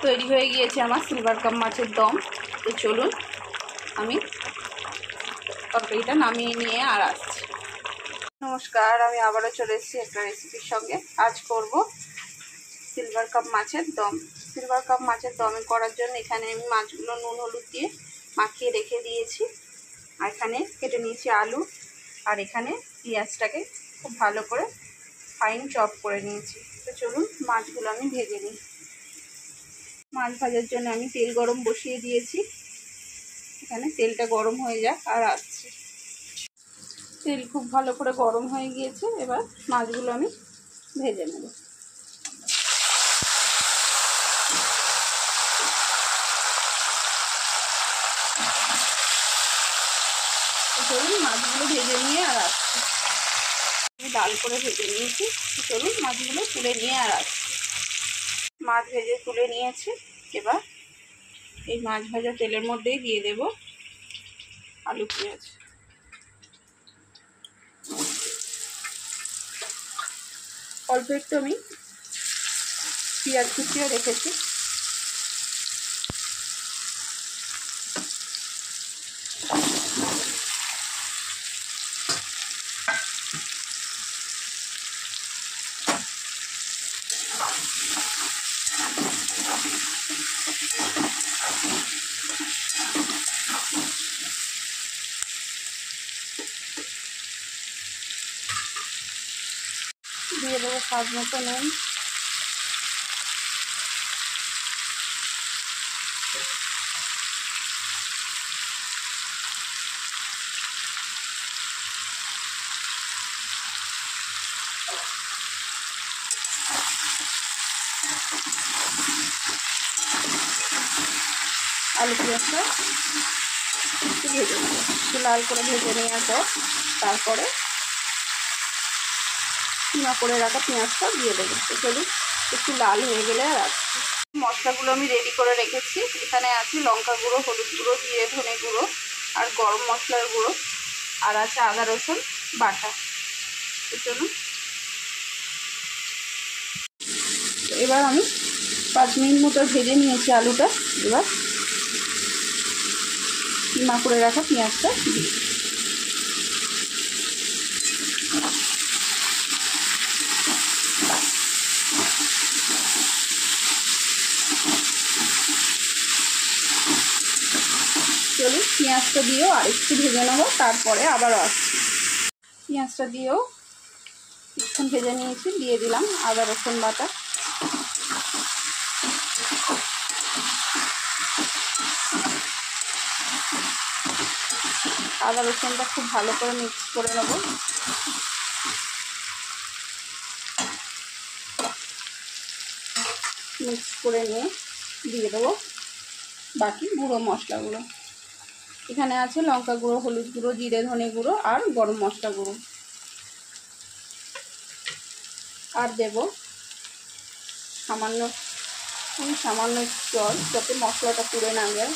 তৈরি হয়ে গিয়েছে আমার সিলভার কাপ মাছের দম। তো চলুন আমি তরকারিটা নামিয়ে নিয়ে আর আসছি। নমস্কার, আমি আবারও চলে এসেছি একটা রেসিপির সঙ্গে। আজ করব সিলভার কাপ মাছের দম। সিলভার কাপ মাছের দমে করার জন্য এখানে আমি মাছগুলো নুন হলুদ দিয়ে মাখিয়ে রেখে দিয়েছি। আর এখানে কেটে নিয়েছি আলু, আর এখানে পেঁয়াজটাকে খুব ভালো করে ফাইন চপ করে নিয়েছি। তো চলুন মাছগুলো আমি ভেজে নিই। মাছ ভাজার জন্য আমি তেল গরম বসিয়ে দিয়েছি। এখানে তেলটা গরম হয়ে যাক আর আসছি। তেল খুব ভালো করে গরম হয়ে গিয়েছে, এবার মাছগুলো আমি ভেজে নেব। চলুন মাছগুলো ভেজে নিয়ে আর আসছি। আমি ডাল করে ভেজে নিয়েছি। চলুন মাছগুলো তুলে নিয়ে আর আসছি। মাছ ভেজে তুলে নিয়েছি। এবার এই মাছ ভাজা তেলের মধ্যেই দিয়ে দেব আলু পেঁয়াজ। অল্প একটু আমি পেঁয়াজ কুচিয়ে রেখেছি। দিয়ে দেবো স্বাদ মতো নুন। আলু পেঁয়াজটা একটু ভেজে নেব। একটু লাল করে ভেজে নেওয়ার পর তারপরে কিমা করে রাখা পেঁয়াজটা দিয়ে দেবো। চলুন একটু লাল হয়ে গেলে আর আসছি। মশলাগুলো আমি রেডি করে রেখেছি। এখানে আছে লঙ্কা গুঁড়ো, হলুদ গুঁড়ো, জিরে ধনে গুঁড়ো আর গরম মশলার গুঁড়ো, আর আছে আদা রসুন বাটা। চলুন এবার আমি 5 মিনিট মতো ভেজে নিয়েছি আলুটা। এবার কিমা করে রাখা পেঁয়াজটা দিই। চলুন পেঁয়াজটা দিয়েও আর একটু ভেজে নেবো, তারপরে আবারও আসছি। পেঁয়াজটা দিয়েও কিছুক্ষণ ভেজে নিয়েছি। দিয়ে দিলাম আদা রসুন বাটা। আদা রসুনটা খুব ভালো করে মিক্স করে নেব। মিক্স করে নিয়ে দিয়ে দেবো বাকি গুঁড়ো মশলাগুলো। এখানে আছে লঙ্কা গুঁড়ো, হলুদ গুঁড়ো, জিরে ধনে গুঁড়ো আর গরম মশলা গুঁড়ো। আর দেব সামান্য জল, যাতে মশলাটা পুড়ে না যায়।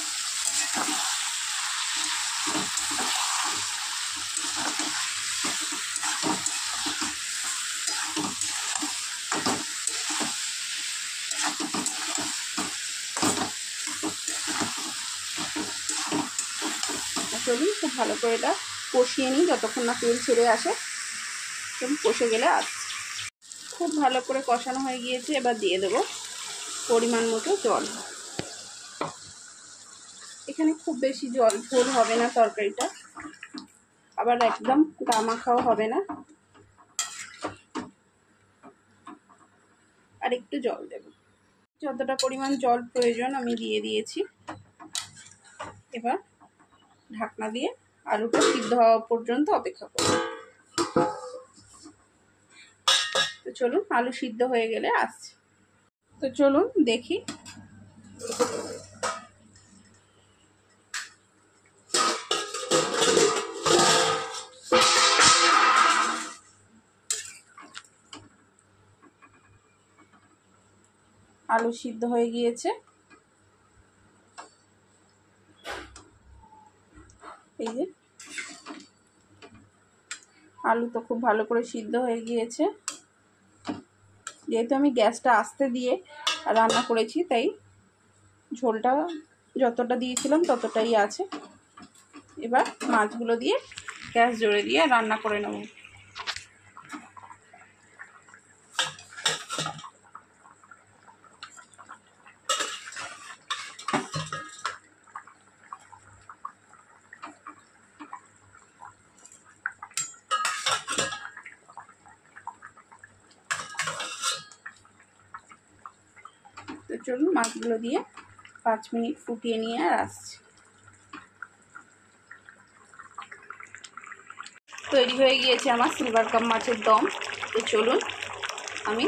চলুন খুব ভালো করে এটা কষিয়ে নিই যতক্ষণ না তেল ছেড়ে আসে। কষে গেলে আসছে। খুব ভালো করে কষানো হয়ে গিয়েছে। এবার দিয়ে দেবো পরিমাণ মতো জল। এখানে খুব বেশি জল ঝোল হবে না তরকারিটা, আবার একদম গামাখাও হবে না। আর একটু জল দেব, যতটা পরিমাণ জল প্রয়োজন আমি দিয়ে দিয়েছি। এবার ঢাকনা দিয়ে আলুটা সিদ্ধ হওয়া পর্যন্ত অপেক্ষা করব। তো চলুন আলু সিদ্ধ হয়ে গেলে আসছি। তো চলুন দেখি। আলু সিদ্ধ হয়ে গিয়েছে। এই যে আলু তো খুব ভালো করে সিদ্ধ হয়ে গিয়েছে। যেহেতু আমি গ্যাসটা আস্তে দিয়ে রান্না করেছি, তাই ঝোলটা যতটা দিয়েছিলাম ততটাই আছে। এবার মাছগুলো দিয়ে গ্যাস জোরে দিয়ে রান্না করে নেব। তো চলুন মাছগুলো দিয়ে 5 মিনিট ফুটিয়ে নিয়ে আর আসছি। তৈরি হয়ে গিয়েছে আমার সিলভার কাপ মাছের দম। তো চলুন আমি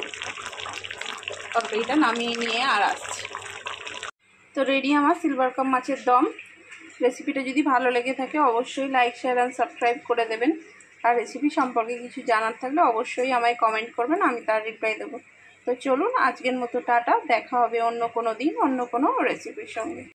তরকারিটা নামিয়ে নিয়ে আর আসছি। তো রেডি আমার সিলভার কাপ মাছের দম। রেসিপিটা যদি ভালো লেগে থাকে অবশ্যই লাইক, শেয়ার অ্যান্ড সাবস্ক্রাইব করে দেবেন। আর রেসিপি সম্পর্কে কিছু জানার থাকলে অবশ্যই আমায় কমেন্ট করবেন, আমি তার রিপ্লাই দেবো। তো চলুন আজকের মতো টাটা, দেখা হবে অন্য কোনো দিন অন্য কোনো রেসিপির সঙ্গে।